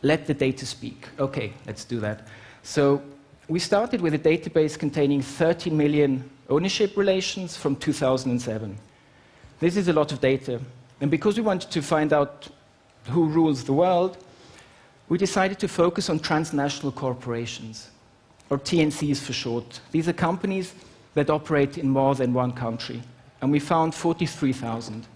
let the data speak. Okay, let's do that. So we started with a database containing 13 million ownership relations from 2007. This is a lot of data. And because we wanted to find out who rules the world, we decided to focus on transnational corporations, or TNCs for short. These are companies that operate in more than one country. And we found 43,000.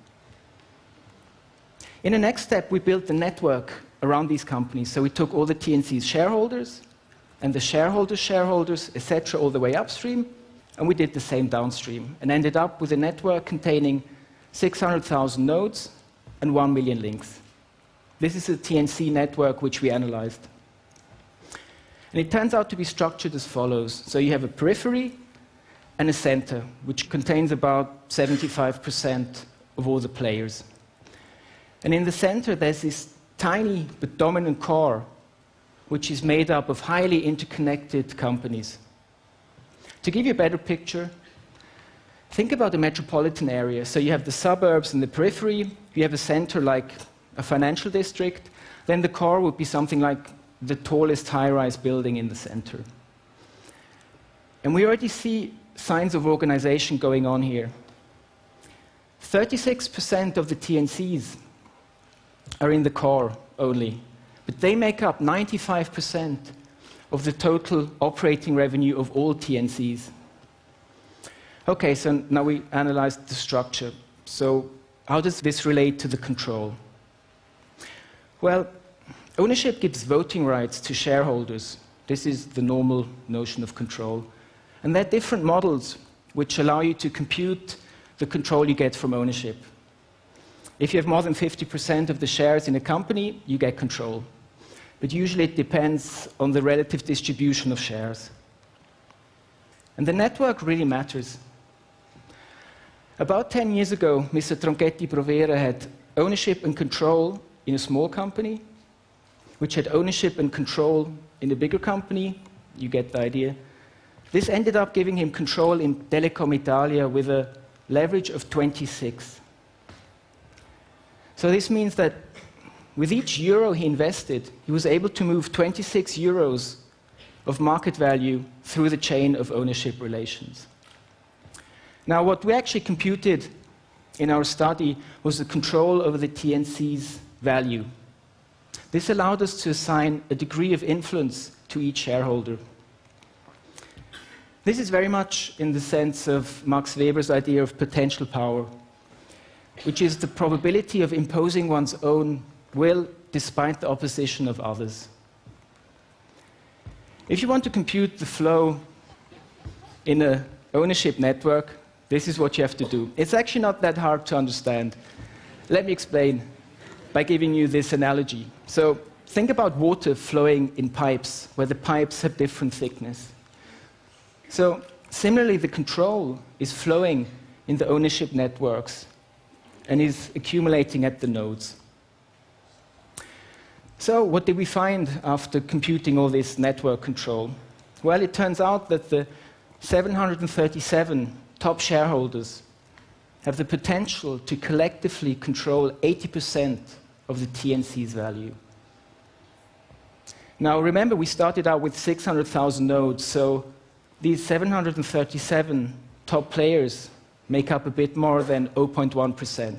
In the next step, we built a network around these companies. So we took all the TNC's shareholders, and the shareholders, etc., all the way upstream, and we did the same downstream, and ended up with a network containing 600,000 nodes and 1 million links. This is a TNC network which we analyzed. And it turns out to be structured as follows. So you have a periphery and a center, which contains about 75% of all the players. And in the center, there's this tiny but dominant core, which is made up of highly interconnected companies. To give you a better picture, think about a metropolitan area. So you have the suburbs and the periphery. You have a center like a financial district. Then the core would be something like the tallest high-rise building in the center. And we already see signs of organization going on here. 36% of the TNCs are in the core only, but they make up 95% of the total operating revenue of all TNCs. Okay, so now we analyzed the structure. So how does this relate to the control? Well, ownership gives voting rights to shareholders. This is the normal notion of control. And there are different models which allow you to compute the control you get from ownership. If you have more than 50% of the shares in a company, you get control. But usually it depends on the relative distribution of shares. And the network really matters. About 10 years ago, Mr. Tronchetti Provera had ownership and control in a small company, which had ownership and control in a bigger company. You get the idea. This ended up giving him control in Telecom Italia with a leverage of 26. So this means that with each euro he invested, he was able to move 26 euros of market value through the chain of ownership relations. Now, what we actually computed in our study was the control over the TNC's value. This allowed us to assign a degree of influence to each shareholder. This is very much in the sense of Max Weber's idea of potential power, which is the probability of imposing one's own will despite the opposition of others. If you want to compute the flow in an ownership network, this is what you have to do. It's actually not that hard to understand. Let me explain by giving you this analogy. So think about water flowing in pipes, where the pipes have different thickness. So similarly, the control is flowing in the ownership networks and is accumulating at the nodes. So what did we find after computing all this network control? Well, it turns out that the 737 top shareholders have the potential to collectively control 80% of the TNC's value. Now, remember, we started out with 600,000 nodes, so these 737 top players make up a bit more than 0.1%.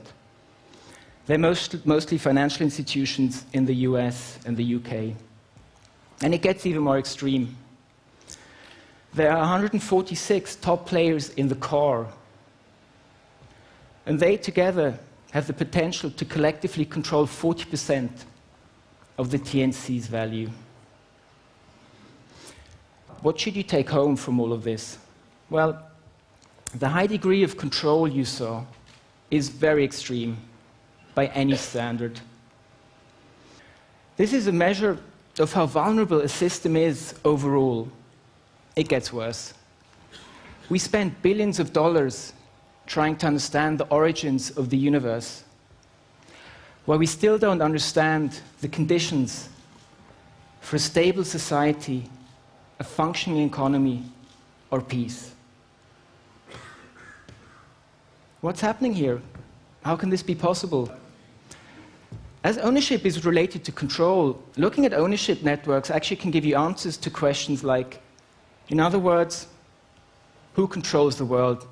They're mostly financial institutions in the US and the UK. And it gets even more extreme. There are 146 top players in the core, and they together have the potential to collectively control 40% of the TNC's value. What should you take home from all of this? Well, the high degree of control you saw is very extreme by any standard. This is a measure of how vulnerable a system is overall. It gets worse. We spend billions of dollars trying to understand the origins of the universe, while we still don't understand the conditions for a stable society, a functioning economy, or peace. What's happening here? How can this be possible? As ownership is related to control, looking at ownership networks actually can give you answers to questions like, in other words, who controls the world?